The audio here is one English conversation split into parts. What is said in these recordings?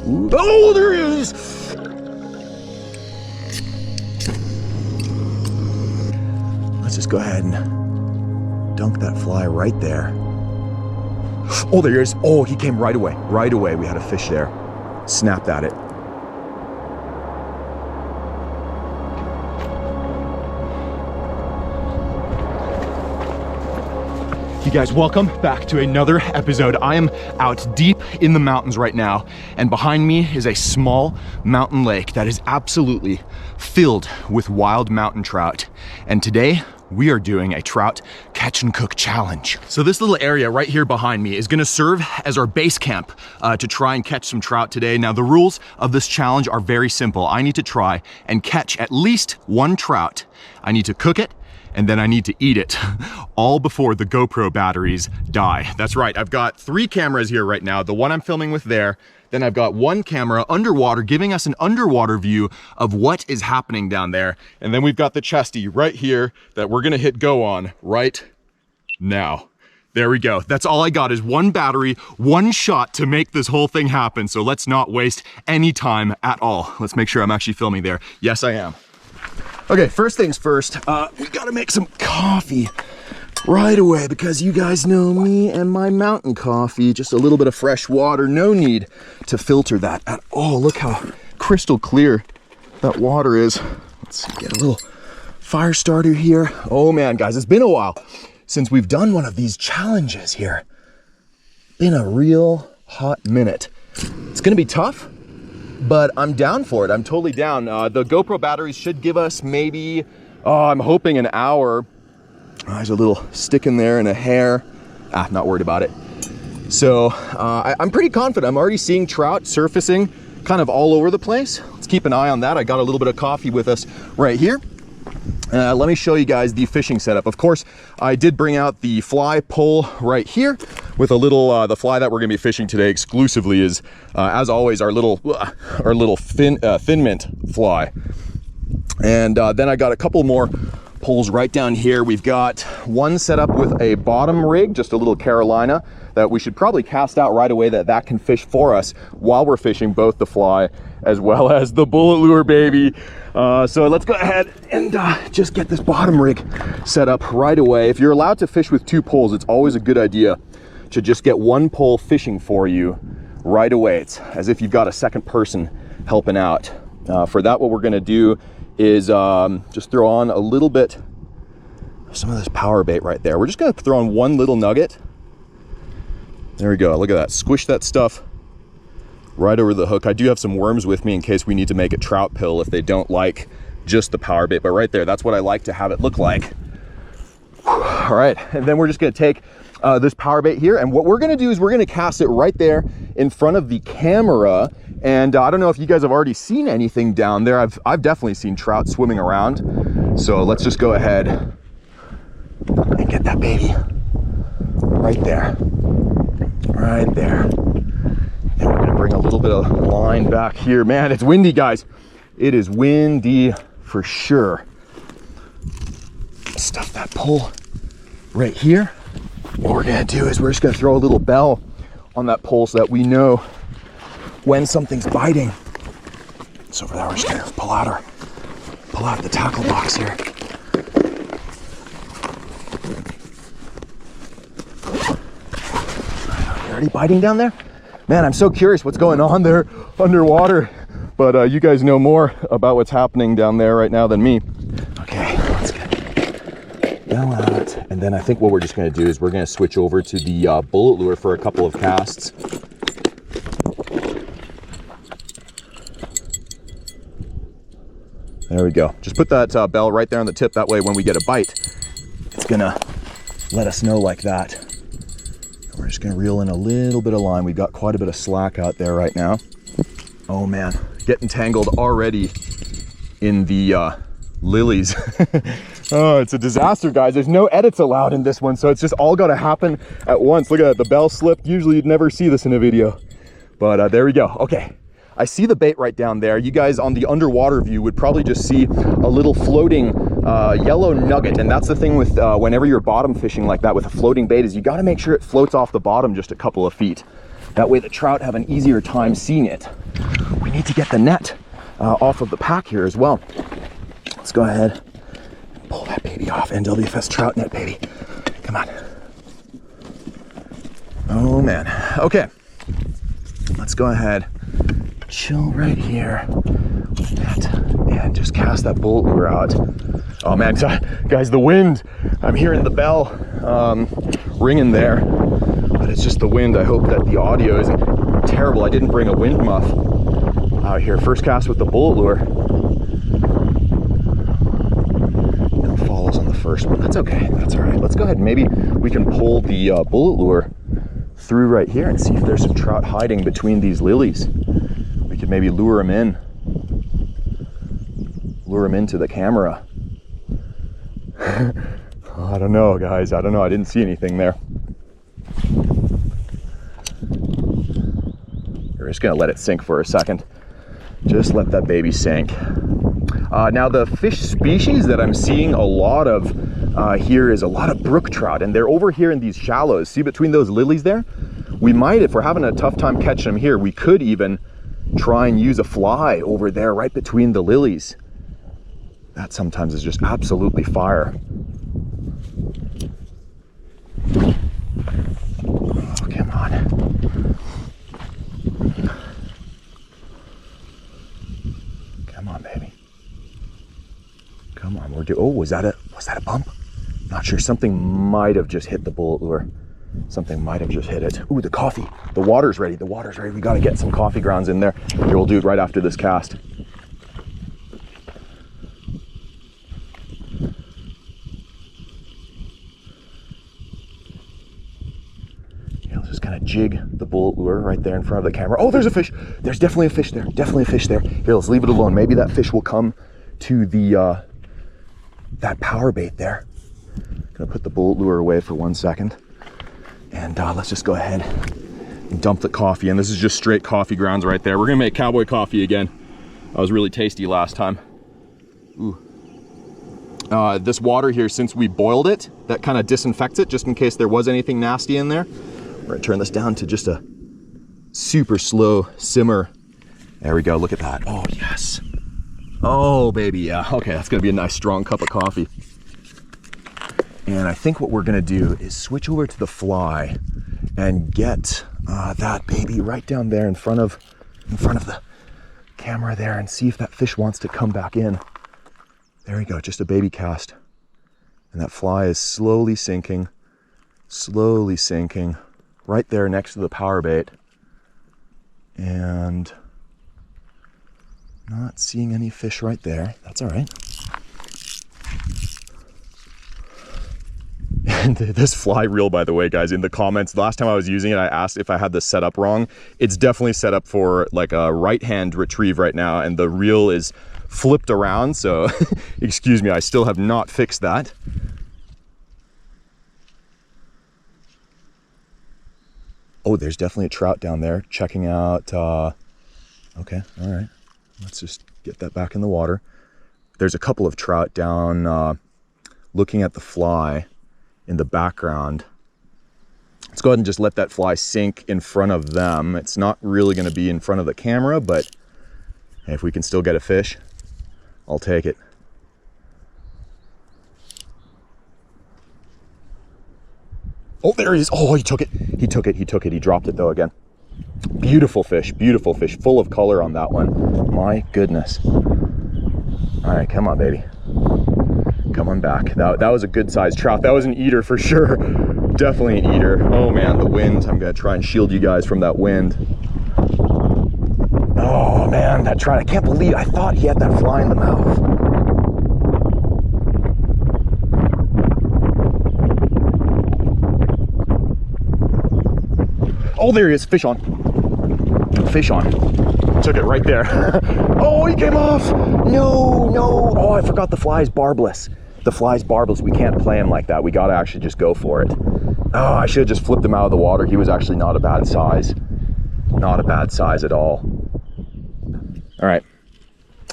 Ooh. Oh, there he is! Let's just go ahead and dunk that fly right there. Oh, there he is. Oh, he came right away. Right away. We had a fish there. Snapped at it. You guys, welcome back to another episode. I am out deep in the mountains right now, and behind me is a small mountain lake that is absolutely filled with wild mountain trout. And today, we are doing a trout catch and cook challenge. So this little area right here behind me is gonna serve as our base camp to try and catch some trout today. Now the rules of this challenge are very simple. I need to try and catch at least one trout. I need to cook it, and then I need to eat it, all before the GoPro batteries die. That's right, I've got 3 cameras here right now, the one I'm filming with there, then I've got 1 camera underwater giving us an underwater view of what is happening down there, and then we've got the chesty right here that we're gonna hit go on right now. There we go. That's all I got is 1 battery, 1 shot to make this whole thing happen, so let's not waste any time at all. Let's make sure I'm actually filming there. Yes, I am. Okay, first things first, we gotta make some coffee right away because you guys know me and my mountain coffee, just a little bit of fresh water, no need to filter that at all. Look how crystal clear that water is. Let's see, get a little fire starter here. Oh man, guys, it's been a while since we've done one of these challenges here. Been a real hot minute. It's gonna be tough, but I'm down for it. I'm totally down. The GoPro batteries should give us maybe, I'm hoping an hour. There's a little stick in there and a hair. Not worried about it. So I'm pretty confident. I'm already seeing trout surfacing kind of all over the place. Let's keep an eye on that. I got a little bit of coffee with us right here. Let me show you guys the fishing setup. Of course, I did bring out the fly pole right here with a little, the fly that we're gonna be fishing today exclusively is, as always, our little thin mint fly. And then I got a couple more poles right down here. We've got one set up with a bottom rig, just a little Carolina, that we should probably cast out right away that can fish for us while we're fishing both the fly as well as the bullet lure, baby. So let's go ahead and just get this bottom rig set up right away. If you're allowed to fish with 2 poles, it's always a good idea to just get 1 pole fishing for you right away. It's as if you've got a second person helping out. For that, what we're gonna do is just throw on a little bit of some of this power bait right there. We're just gonna throw on 1 little nugget. There we go, look at that. Squish that stuff right over the hook. I do have some worms with me in case we need to make a trout pill if they don't like just the power bait, but right there, that's what I like to have it look like. All right, and then we're just gonna take this power bait here, and what we're gonna do is we're gonna cast it right there in front of the camera. And I don't know if you guys have already seen anything down there. I've definitely seen trout swimming around. So let's just go ahead and get that baby right there. Right there. And we're gonna bring a little bit of line back here. Man, it's windy, guys. It is windy for sure. Stuff that pole right here. What we're gonna do is we're just gonna throw a little bell on that pole so that we know when something's biting. So for that, we're just gonna pull out the tackle box here. You already biting down there? Man, I'm so curious what's going on there underwater, but you guys know more about what's happening down there right now than me. Okay, let's get bell out, and then I think what we're just gonna do is we're gonna switch over to the bullet lure for a couple of casts. There we go. Just put that bell right there on the tip. That way when we get a bite, it's gonna let us know like that. We're just gonna reel in a little bit of line. We've got quite a bit of slack out there right now. Oh man, getting tangled already in the lilies. Oh, it's a disaster, guys. There's no edits allowed in this one, so it's just all gotta happen at once. Look at that, the bell slipped. Usually you'd never see this in a video, but there we go. Okay. I see the bait right down there. You guys on the underwater view would probably just see a little floating yellow nugget. And that's the thing with whenever you're bottom fishing like that with a floating bait is you got to make sure it floats off the bottom just a couple of feet. That way the trout have an easier time seeing it. We need to get the net off of the pack here as well. Let's go ahead and pull that baby off. NWFS trout net, baby. Come on. Oh man. Okay. Let's go ahead, chill right here with that, and just cast that bullet lure out. Oh man, guys, the wind. I'm hearing the bell ringing there, but it's just the wind. I hope that the audio isn't terrible. I didn't bring a wind muff out here. First cast with the bullet lure. No follows on the first one. That's okay. That's all right. Let's go ahead and maybe we can pull the bullet lure through right here and see if there's some trout hiding between these lilies. We could maybe lure them into the camera. I don't know, guys. I don't know. I didn't see anything there. We're just gonna let it sink for a second. Just let that baby sink. Now the fish species that I'm seeing a lot of here is a lot of brook trout, and they're over here in these shallows. See between those lilies there? We might, if we're having a tough time catching them here, we could even try and use a fly over there right between the lilies. That sometimes is just absolutely fire. Oh, come on. Come on, baby. Come on, oh, was that a bump? Not sure. Something might have just hit the bullet lure. Something might have just hit it. Ooh, the coffee. The water's ready. The water's ready. We got to get some coffee grounds in there. Here, we'll do it right after this cast. Yeah, let's just kind of jig the bullet lure right there in front of the camera. Oh, there's a fish. There's definitely a fish there. Definitely a fish there. Here, let's leave it alone. Maybe that fish will come to the that power bait there. Gonna put the bullet lure away for 1 second. And let's just go ahead and dump the coffee in. This is just straight coffee grounds right there. We're gonna make cowboy coffee again. That was really tasty last time. Ooh. This water here, since we boiled it, that kind of disinfects it just in case there was anything nasty in there. We're gonna turn this down to just a super slow simmer. There we go, look at that. Oh, yes. Oh, baby, yeah. Okay, that's gonna be a nice strong cup of coffee. And I think what we're gonna do is switch over to the fly and get that baby right down there in front of the camera there, and see if that fish wants to come back in. There we go, just a baby cast. And that fly is slowly sinking right there next to the power bait. And not seeing any fish right there. That's all right. And this fly reel, by the way, guys, in the comments, the last time I was using it, I asked if I had this set up wrong. It's definitely set up for like a right-hand retrieve right now, and the reel is flipped around, so excuse me, I still have not fixed that. Oh, there's definitely a trout down there checking out. Okay, all right. Let's just get that back in the water. There's a couple of trout down looking at the fly in the background. Let's go ahead and just let that fly sink in front of them. It's not really going to be in front of the camera, but if we can still get a fish, I'll take it. Oh, there he is. Oh, he took it. He took it. He took it. He dropped it though again. Beautiful fish, full of color on that one. My goodness. All right, come on, baby. Come on back. That was a good sized trout. That was an eater for sure. Definitely an eater. Oh man, the wind. I'm gonna try and shield you guys from that wind. Oh man, that trout. I can't believe, I thought he had that fly in the mouth. Oh, there he is. Fish on. Fish on. Took it right there. Oh, he came off. No. Oh, I forgot the fly's barbless. The fly's barbless. We can't play him like that. We gotta actually just go for it. Oh, I should have just flipped him out of the water. He was actually not a bad size. Not a bad size at all. All right.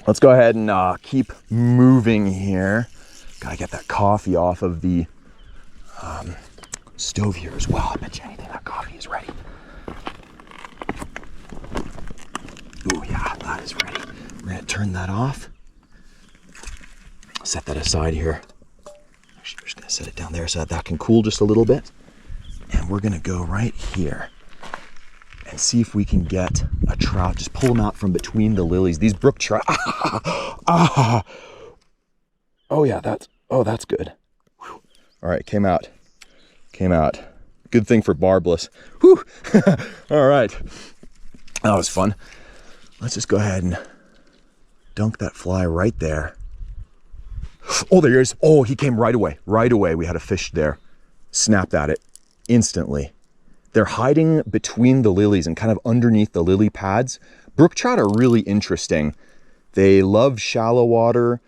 Let's go ahead and keep moving here. Gotta get that coffee off of the stove here as well. I bet you anything, that coffee is ready. That is ready. We're gonna turn that off. Set that aside here. Actually, we're just gonna set it down there so that that can cool just a little bit. And we're gonna go right here and see if we can get a trout. Just pull them out from between the lilies. These brook trout. Oh yeah, that's good. Whew. All right, came out. Good thing for barbless. Whew. All right, that was fun. Let's just go ahead and dunk that fly right there. Oh, there he is. Oh, he came right away. Right away, we had a fish there. Snapped at it instantly. They're hiding between the lilies and kind of underneath the lily pads. Brook trout are really interesting. They love shallow water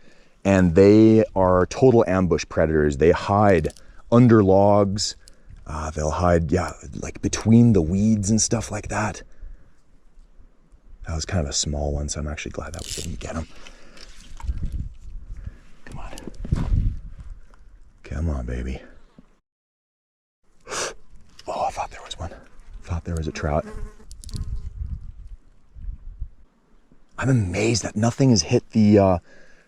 and they are total ambush predators. They hide under logs. They'll hide, yeah, like between the weeds and stuff like that. That was kind of a small one, so I'm actually glad that we didn't get him. Come on. Come on, baby. Oh, I thought there was one. Thought there was a trout. I'm amazed that nothing has hit the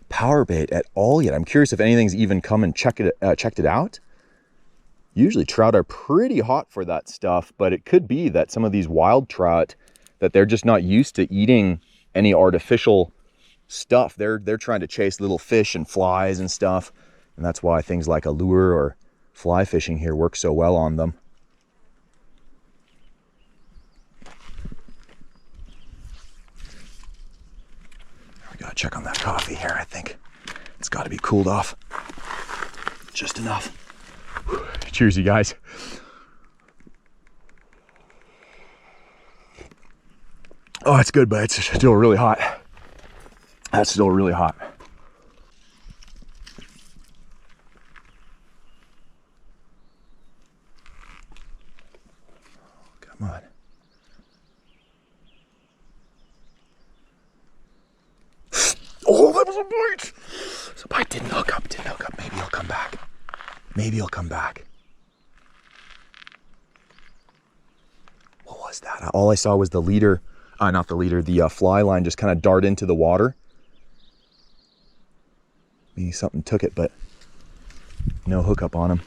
power bait at all yet. I'm curious if anything's even come and checked it out. Usually trout are pretty hot for that stuff, but it could be that some of these wild trout, that they're just not used to eating any artificial stuff. They're trying to chase little fish and flies and stuff. And that's why things like a lure or fly fishing here work so well on them. We gotta check on that coffee here. I think it's got to be cooled off just enough. Cheers, you guys. Oh, it's good, but it's still really hot. That's still really hot. Come on. Oh, that was a bite. So bite didn't hook up. Maybe he'll come back. Maybe he'll come back. What was that? All I saw was the leader, not the leader, the fly line just kind of dart into the water. Maybe something took it, but no hookup on him.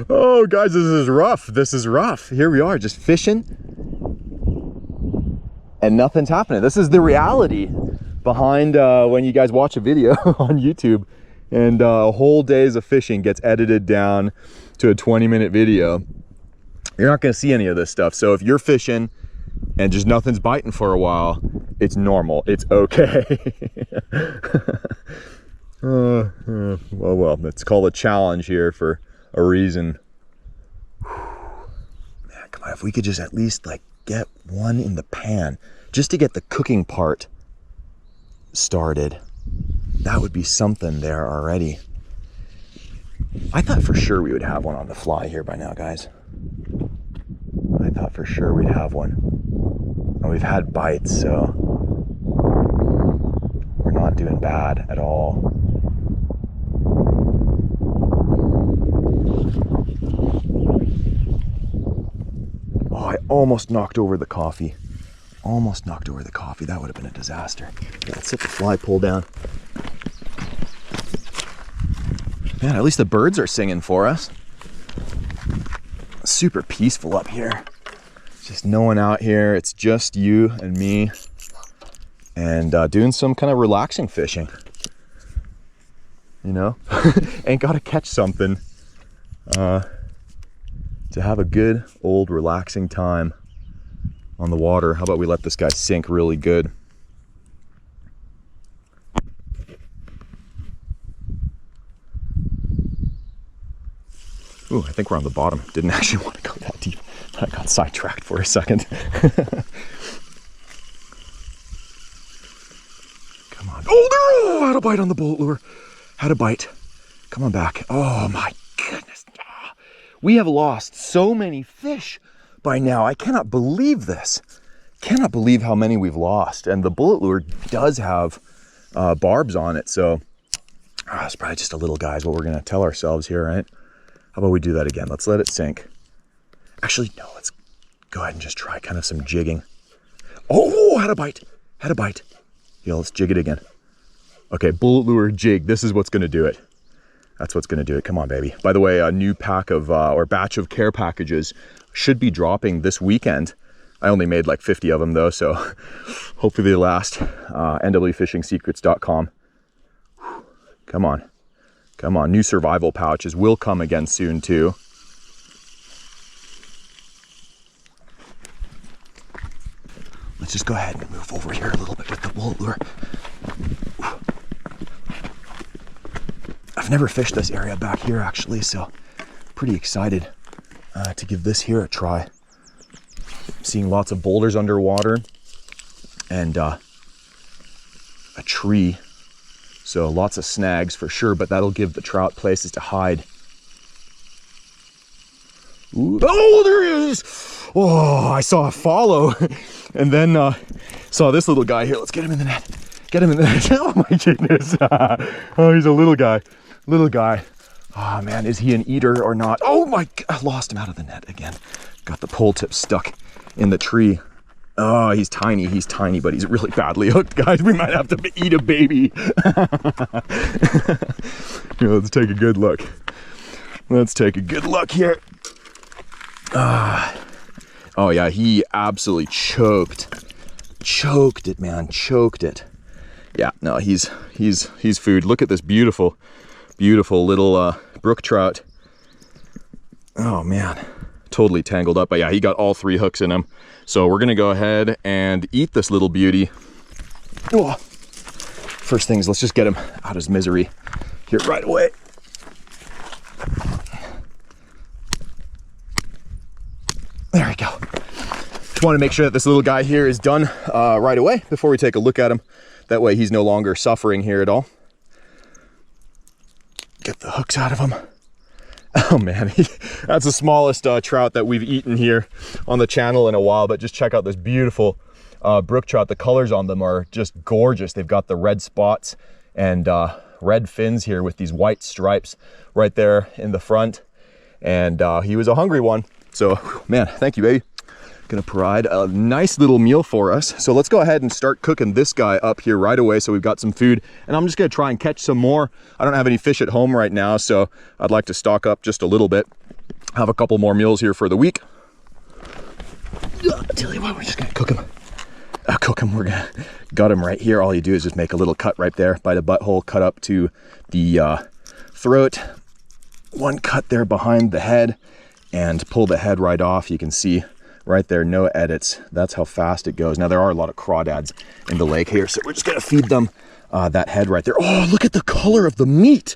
Oh, guys, this is rough. This is rough. Here we are, just fishing, and nothing's happening. This is the reality behind when you guys watch a video on YouTube and a whole days of fishing gets edited down to a 20-minute video. You're not going to see any of this stuff. So if you're fishing and just nothing's biting for a while, it's normal. It's okay. Well, it's called a challenge here for a reason. Man, come on, if we could just at least like get one in the pan just to get the cooking part started, that would be something there already. I thought for sure we would have one on the fly here by now, guys. I thought for sure we'd have one. And we've had bites, so we're not doing bad at all. Oh, I almost knocked over the coffee. Almost knocked over the coffee. That would have been a disaster. Yeah, let's set the fly pole down. Man, at least the birds are singing for us. Super peaceful up here. Just no one out here. It's just you and me. And doing some kind of relaxing fishing. You know? Ain't gotta catch something. To have a good old relaxing time on the water. How about we let this guy sink really good? Ooh, I think we're on the bottom. Didn't actually want to go that deep. I got sidetracked for a second. Come on. Oh, had a bite on the bullet lure. Had a bite. Come on back. Oh my goodness. We have lost so many fish by now. I cannot believe this. Cannot believe how many we've lost. And the bullet lure does have barbs on it. So it's probably just a little, guys, what we're going to tell ourselves here, right? How about we do that again? Let's let it sink. Actually, no, let's go ahead and just try kind of some jigging. Oh, had a bite. Had a bite. Yeah, let's jig it again. Okay, bullet lure jig. This is what's gonna do it. That's what's gonna do it. Come on, baby. By the way, a new pack of, or batch of care packages should be dropping this weekend. I only made like 50 of them though, so hopefully they last. NWFishingSecrets.com. Come on. Come on. New survival pouches will come again soon too. Let's just go ahead and move over here a little bit with the bullet lure. I've never fished this area back here actually, so pretty excited to give this here a try. Seeing lots of boulders underwater and a tree, so lots of snags for sure, but that'll give the trout places to hide. Ooh. Oh, there he is! Oh, I saw a follow and then saw this little guy here. Let's get him in the net. Get him in the net. Oh my goodness. Oh, he's a little guy. Little guy. Oh man, is he an eater or not? Oh my God, I lost him out of the net again. Got the pole tip stuck in the tree. Oh, he's tiny, but he's really badly hooked, guys. We might have to eat a baby. Here, let's take a good look. Let's take a good look here. Oh yeah, he absolutely choked it, man, choked it. Yeah, no, he's food. Look at this beautiful little brook trout. Oh man, totally tangled up. But yeah, he got all 3 hooks in him. So we're gonna go ahead and eat this little beauty. Oh. First things, let's just get him out of his misery here right away. There we go. Just want to make sure that this little guy here is done right away before we take a look at him. That way he's no longer suffering here at all. Get the hooks out of him. Oh man, that's the smallest trout that we've eaten here on the channel in a while, but just check out this beautiful brook trout. The colors on them are just gorgeous. They've got the red spots and red fins here with these white stripes right there in the front. And he was a hungry one. So, man, thank you, baby. Gonna provide a nice little meal for us. So let's go ahead and start cooking this guy up here right away so we've got some food. And I'm just gonna try and catch some more. I don't have any fish at home right now, so I'd like to stock up just a little bit. Have a couple more meals here for the week. I'll tell you what, we're just gonna cook him. Got him right here. All you do is just make a little cut right there by the butthole, cut up to the throat. One cut there behind the head and pull the head right off. You can see right there, no edits. That's how fast it goes. Now there are a lot of crawdads in the lake here, so we're just gonna feed them that head right there. Oh, look at the color of the meat.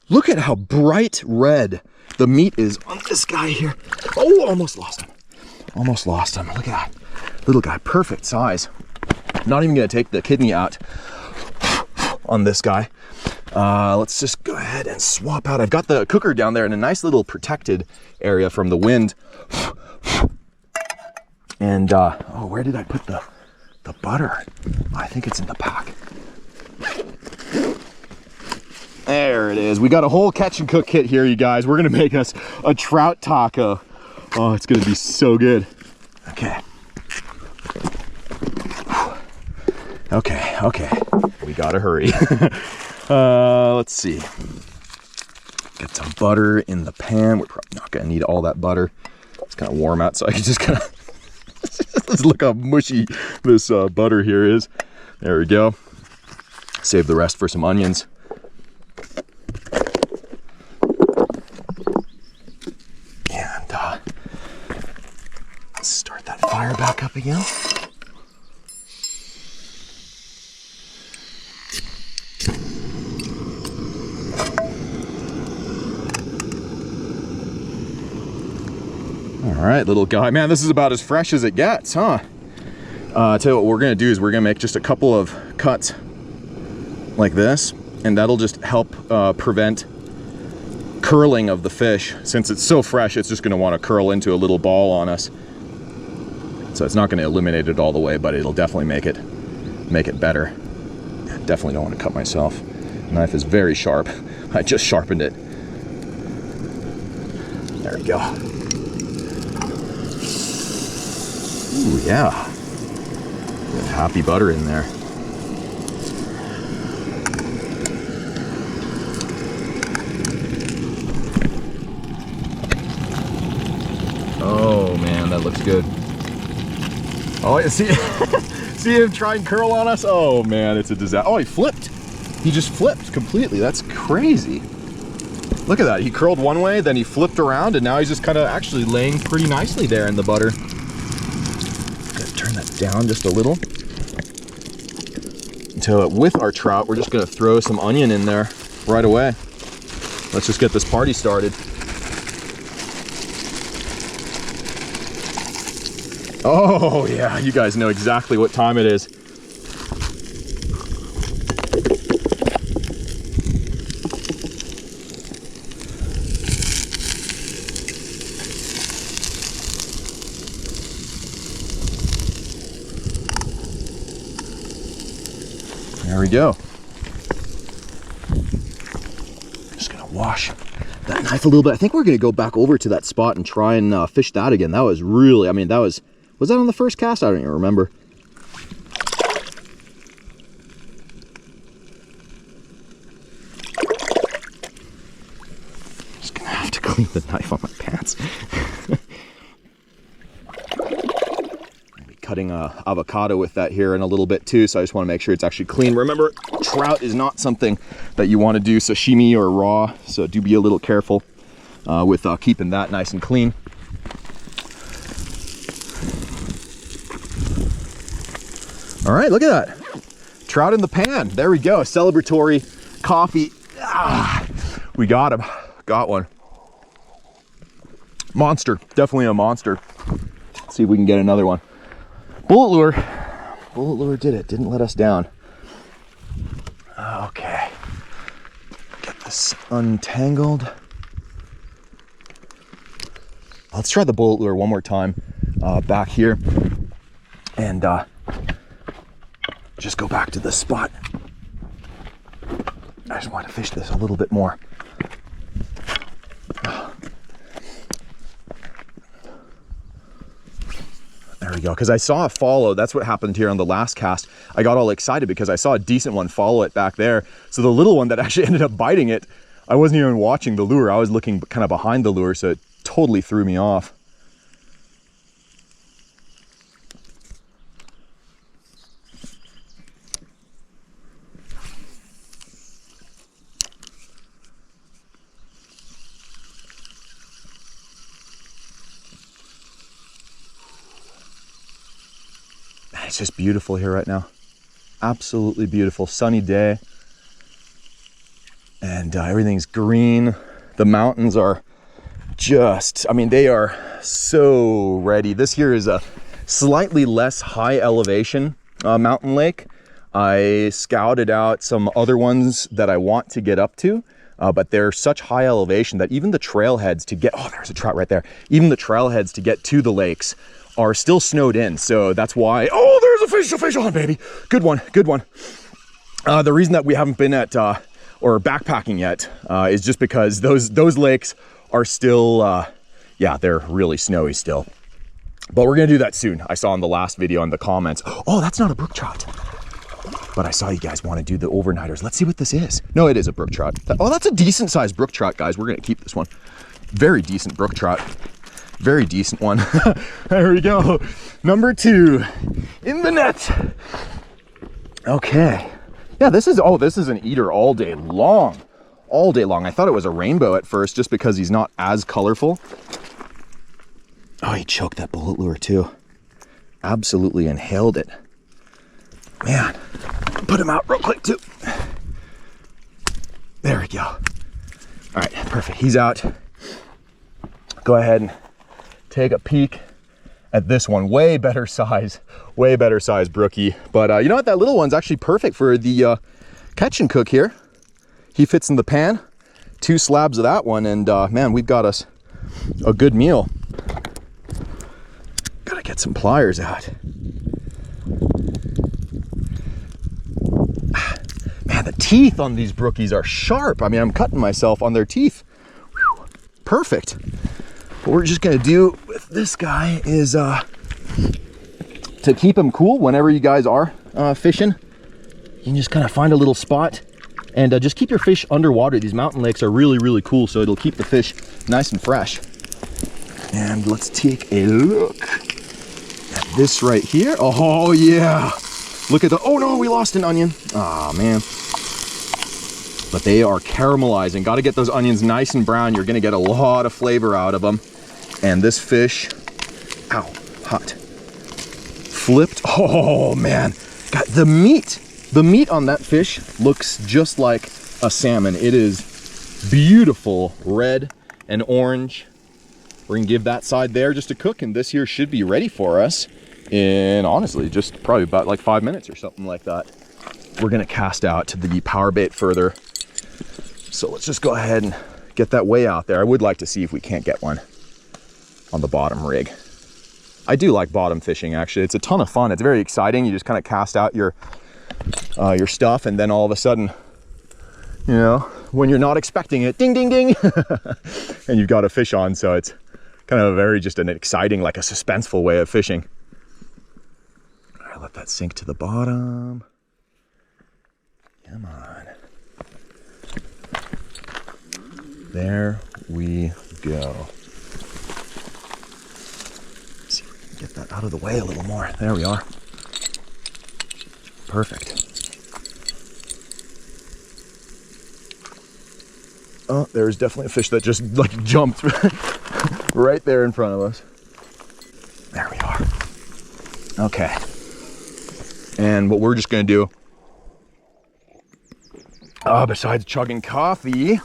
Look at how bright red the meat is on this guy here. Oh, almost lost him. Almost lost him. Look at that. Little guy, perfect size. Not even gonna take the kidney out on this guy. Let's just go ahead and swap out. I've got the cooker down there in a nice little protected area from the wind. And oh, where did I put the butter? I think it's in the pack. There it is. We got a whole catch and cook kit here, you guys. We're gonna make us a trout taco. Oh, it's gonna be so good. Okay. Okay. We gotta hurry. Let's see. Get some butter in the pan. We're probably not gonna need all that butter. It's kind of warm out, so I can just kind of let's look how mushy this butter here is. There we go. Save the rest for some onions. And let's start that fire back up again. All right, little guy. Man, this is about as fresh as it gets, huh? Tell you what we're gonna do is we're gonna make just a couple of cuts like this, and that'll just help prevent curling of the fish. Since it's so fresh, it's just gonna wanna curl into a little ball on us. So it's not gonna eliminate it all the way, but it'll definitely make it better. Definitely don't wanna cut myself. The knife is very sharp. I just sharpened it. There we go. Ooh, yeah. Good happy butter in there. Oh man, that looks good. Oh, see, see him try and curl on us? Oh man, it's a disaster. Oh, he flipped. He just flipped completely. That's crazy. Look at that. He curled one way, then he flipped around, and now he's just kind of actually laying pretty nicely there in the butter. Gonna turn that down just a little. Until with our trout, we're just gonna throw some onion in there right away. Let's just get this party started. Oh yeah, you guys know exactly what time it is. There we go. Just gonna wash that knife a little bit. I think we're gonna go back over to that spot and try and fish that again. That was really, I mean, that was that on the first cast? I don't even remember. Just gonna have to clean the knife on my pants. Cutting avocado with that here in a little bit too, so I just want to make sure it's actually clean. Remember, trout is not something that you want to do sashimi or raw, so do be a little careful with keeping that nice and clean. All right, look at that. Trout in the pan. There we go. Celebratory coffee. Ah, we got him. Got one. Monster. Definitely a monster. Let's see if we can get another one. Bullet lure. Bullet lure did it. Didn't let us down. Okay. Get this untangled. Let's try the bullet lure one more time back here. And just go back to the spot. I just want to fish this a little bit more. There we go, because I saw a follow. That's what happened here on the last cast. I got all excited because I saw a decent one follow it back there. So the little one that actually ended up biting it, I wasn't even watching the lure. I was looking kind of behind the lure, so it totally threw me off. It's just beautiful here right now. Absolutely beautiful. Sunny day. And everything's green. The mountains are just, I mean, they are so ready. This here is a slightly less high elevation mountain lake. I scouted out some other ones that I want to get up to, but they're such high elevation that even the trailheads to get, oh, there's a trout right there. Even the trailheads to get to the lakes are still snowed in. So that's why, oh, there's a fish on, baby. Good one, good one. The reason that we haven't been at, or backpacking yet, is just because those lakes are still, yeah, they're really snowy still. But we're gonna do that soon. I saw in the last video in the comments, oh, that's not a brook trout. But I saw you guys want to do the overnighters. Let's see what this is. No, it is a brook trout. Oh, that's a decent sized brook trout, guys. We're gonna keep this one. Very decent brook trout. Very decent one. There we go. Number 2 in the net. Okay. Yeah, this is an eater all day long. All day long. I thought it was a rainbow at first just because he's not as colorful. Oh, he choked that bullet lure too. Absolutely inhaled it. Man, put him out real quick too. There we go. All right, perfect. He's out. Go ahead and take a peek at this one. Way better size brookie. But you know what? That little one's actually perfect for the catch and cook here. He fits in the pan. 2 slabs of that one, and man, we've got us a good meal. Gotta get some pliers out. Man, the teeth on these brookies are sharp. I mean, I'm cutting myself on their teeth. Whew. Perfect. What we're just gonna do with this guy is to keep them cool whenever you guys are fishing, you can just kind of find a little spot and just keep your fish underwater. These mountain lakes are really, really cool, so it'll keep the fish nice and fresh. And let's take a look at this right here. Oh yeah, look at the, oh no, we lost an onion. Ah, man. But they are caramelizing. Got to get those onions nice and brown. You're gonna get a lot of flavor out of them. And this fish, ow, hot, flipped. Oh man, got the meat. The meat on that fish looks just like a salmon. It is beautiful red and orange. We're gonna give that side there just a cook, and this here should be ready for us in, honestly, just probably about like 5 minutes or something like that. We're gonna cast out to the power bait further. So let's just go ahead and get that way out there. I would like to see if we can't get one on the bottom rig. I do like bottom fishing, actually. It's a ton of fun. It's very exciting. You just kind of cast out your stuff, and then all of a sudden, you know, when you're not expecting it, ding, ding, ding, and you've got a fish on. So it's kind of a very, just an exciting, like a suspenseful way of fishing. All right, let that sink to the bottom. Come on. There we go. Let's see if we can get that out of the way a little more. There we are. Perfect. Oh, there's definitely a fish that just like jumped right there in front of us. There we are. Okay. And what we're just gonna do, besides chugging coffee,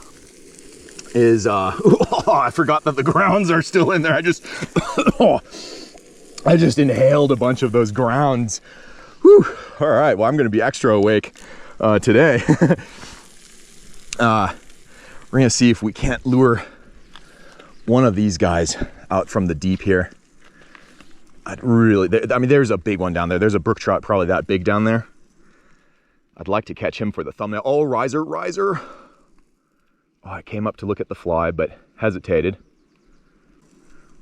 is oh, I forgot that the grounds are still in there. I just I just inhaled a bunch of those grounds. Whew. All right, well, I'm gonna be extra awake today. We're gonna see if we can't lure one of these guys out from the deep here. I mean, there's a big one down there. There's a brook trout probably that big down there. I'd like to catch him for the thumbnail. Oh, riser, riser. Oh, I came up to look at the fly, but hesitated.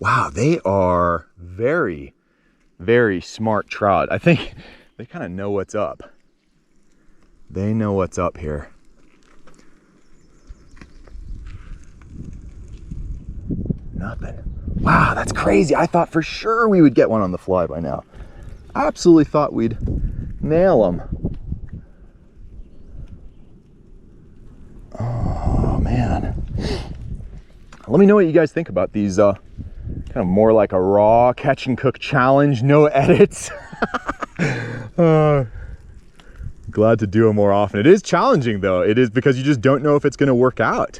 Wow, they are very, very smart trout. I think they kind of know what's up. They know what's up here. Nothing. Wow, that's crazy. I thought for sure we would get one on the fly by now. Absolutely thought we'd nail them. Oh, man. Let me know what you guys think about these, kind of more like a raw catch and cook challenge, no edits. Glad to do it more often. It is challenging though. It is, because you just don't know if it's gonna work out.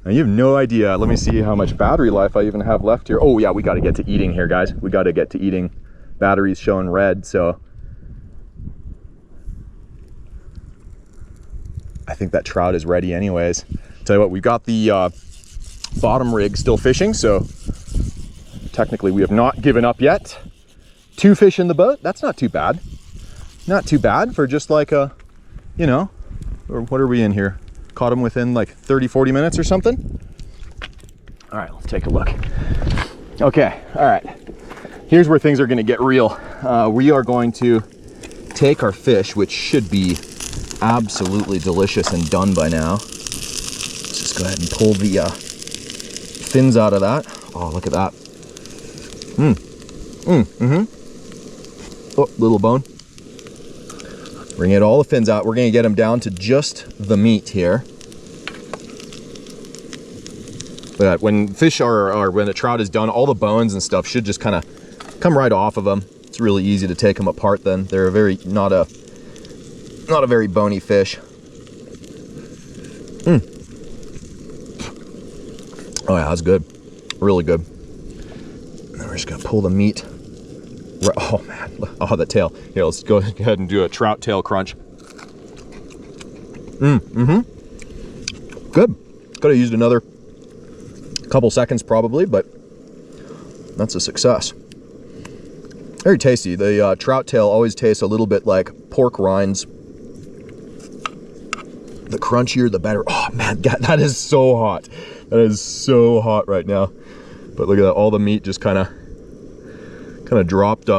And you have no idea. Let me see how much battery life I even have left here. Oh yeah, we gotta get to eating here, guys. We gotta get to eating. Battery's showing red, so. I think that trout is ready anyways. Tell you what, we've got the bottom rig still fishing, so technically we have not given up yet. 2 fish in the boat, that's not too bad. Not too bad for just like a, you know, or what are we in here? Caught them within like 30-40 minutes or something. All right, let's take a look. Okay, all right. Here's where things are gonna get real. We are going to take our fish, which should be absolutely delicious and done by now. Let's just go ahead and pull the fins out of that. Oh, look at that. Oh, little bone. We're gonna get all the fins out. We're gonna get them down to just the meat here. But when fish are when the trout is done, all the bones and stuff should just kind of come right off of them. It's really easy to take them apart then. They're a very, not a very bony fish. Oh yeah, that's good. Really good. And we're just gonna pull the meat. Oh man, oh, the tail. Here, let's go ahead and do a trout tail crunch. Good. Could have used another couple seconds probably, but that's a success. Very tasty. The trout tail always tastes a little bit like pork rinds. The crunchier, the better. Oh man, God, that is so hot. That is so hot right now. But look at that, all the meat just kind of dropped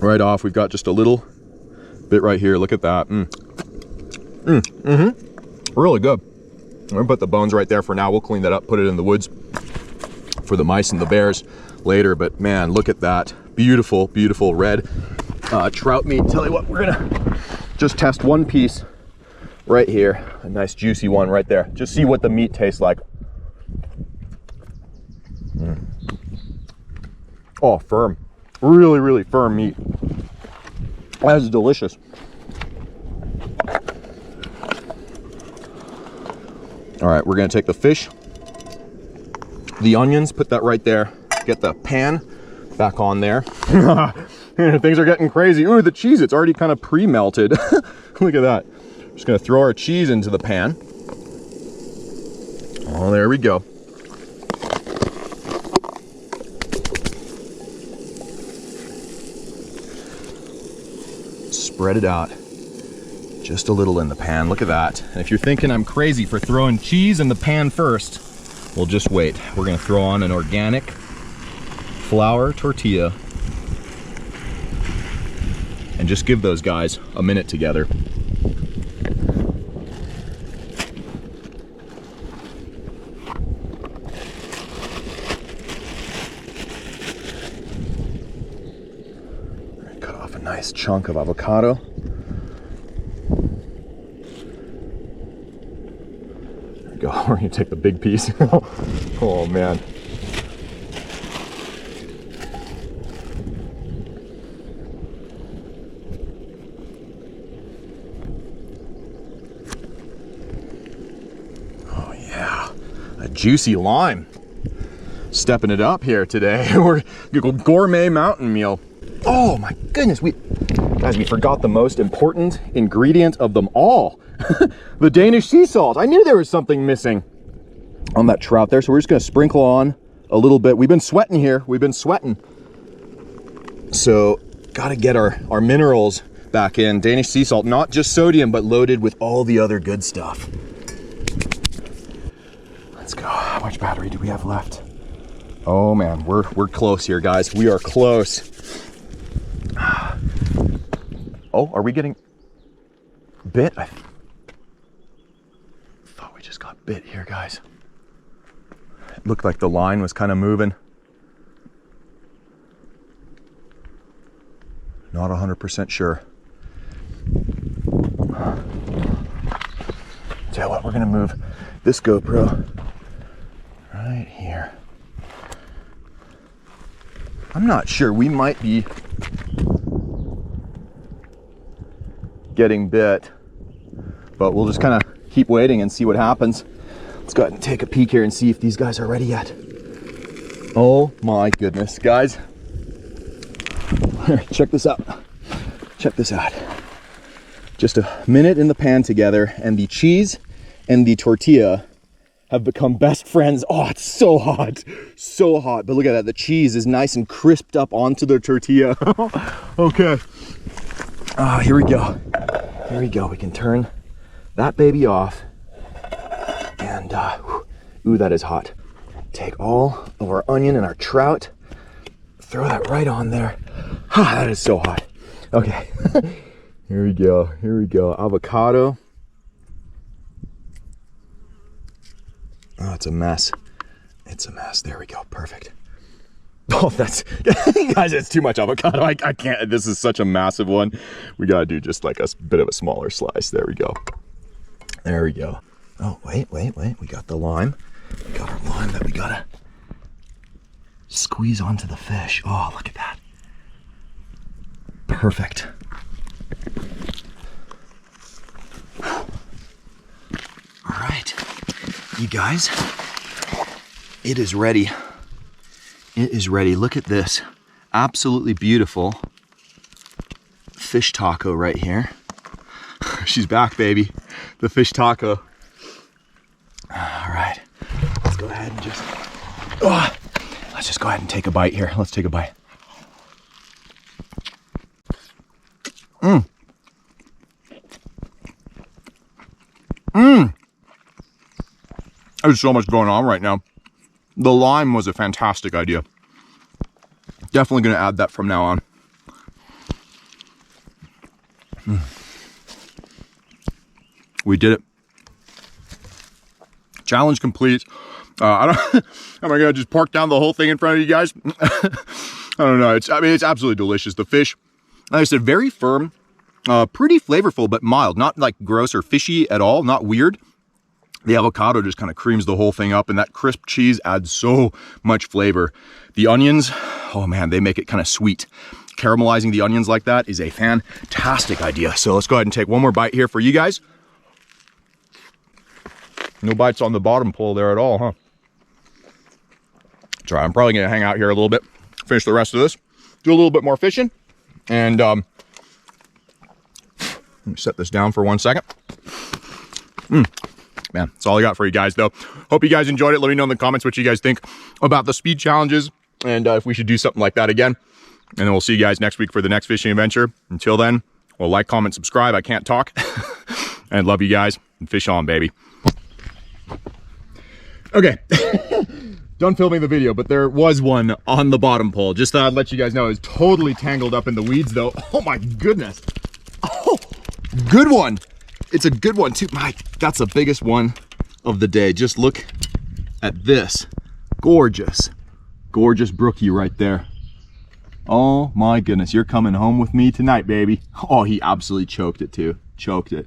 right off. We've got just a little bit right here. Look at that. Really good. I'm gonna put the bones right there for now. We'll clean that up, put it in the woods for the mice and the bears later. But man, look at that. Beautiful, beautiful red trout meat. Tell you what, we're gonna just test one piece right here. A nice juicy one right there. Just see what the meat tastes like. Oh, firm. Really, really firm meat. That is delicious. All right, we're gonna take the fish, the onions, put that right there. Get the pan back on there. Things are getting crazy. Ooh, the cheese, it's already kind of pre-melted. Look at that. Just gonna throw our cheese into the pan. Oh, there we go. Spread it out just a little in the pan. Look at that. And if you're thinking I'm crazy for throwing cheese in the pan first, well, just wait. We're gonna throw on an organic flour tortilla and just give those guys a minute together. Cut off a nice chunk of avocado. There we go. We're gonna take the big piece. Oh man. Juicy lime. Stepping it up here today. We're gonna go gourmet mountain meal. Oh my goodness, guys, we forgot the most important ingredient of them all. The Danish sea salt. I knew there was something missing on that trout there, so we're just gonna sprinkle on a little bit. We've been sweating here. We've been sweating. So gotta get our minerals back in. Danish sea salt, not just sodium, but loaded with all the other good stuff. Let's go. How much battery do we have left? Oh man, we're close here, guys. We are close. Oh, are we getting bit? I thought we just got bit here, guys. It looked like the line was kind of moving. Not 100% sure. Tell you what, we're gonna move this GoPro right here. I'm not sure. We might be getting bit, but we'll just kind of keep waiting and see what happens. Let's go ahead and take a peek here and see if these guys are ready yet. Oh my goodness, guys. Check this out. Check this out. Just a minute in the pan together, and the cheese and the tortilla have become best friends. Oh, it's so hot, so hot. But look at that, the cheese is nice and crisped up onto the tortilla. Okay. Here we go. Here we go. We can turn that baby off. And, ooh, that is hot. Take all of our onion and our trout, throw that right on there. That is so hot. Okay. Here we go. Here we go. Avocado. Oh, it's a mess. It's a mess. There we go. Perfect. Oh, that's, guys, it's too much avocado. I can't, this is such a massive one. We gotta do just like a bit of a smaller slice. There we go. There we go. Oh, wait. We got the lime. We got our lime that we gotta squeeze onto the fish. Oh, look at that. Perfect. All right, you guys, it is ready. It is ready. Look at this. Absolutely beautiful fish taco right here. She's back, baby. The fish taco. All right, let's go ahead and just, let's just go ahead and take a bite here. Let's take a bite. There's so much going on right now. The lime was a fantastic idea. Definitely gonna add that from now on. We did it. Challenge complete. Am I gonna just park down the whole thing in front of you guys? I don't know. It's absolutely delicious. The fish, like I said, very firm, pretty flavorful, but mild. Not like gross or fishy at all. Not weird. The avocado just kind of creams the whole thing up, and that crisp cheese adds so much flavor. The onions, oh man, they make it kind of sweet. Caramelizing the onions like that is a fantastic idea. So let's go ahead and take one more bite here for you guys. No bites on the bottom pole there at all, huh? That's all right, I'm probably gonna hang out here a little bit, finish the rest of this, do a little bit more fishing, and let me set this down for 1 second. Man, that's all I got for you guys though. Hope you guys enjoyed it. Let me know in the comments what you guys think about the speed challenges, and if we should do something like that again. And then we'll see you guys next week for the next fishing adventure. Until then, well, like, comment, subscribe. I can't talk. And love you guys, and fish on, baby. Okay, done filming the video, but there was one on the bottom pole. Just thought I'd let you guys know. It's totally tangled up in the weeds though. Oh my goodness. Oh, good one. It's a good one too. That's the biggest one of the day. Just look at this. Gorgeous, gorgeous brookie right there. Oh my goodness, you're coming home with me tonight, baby. Oh, he absolutely choked it too. Choked it.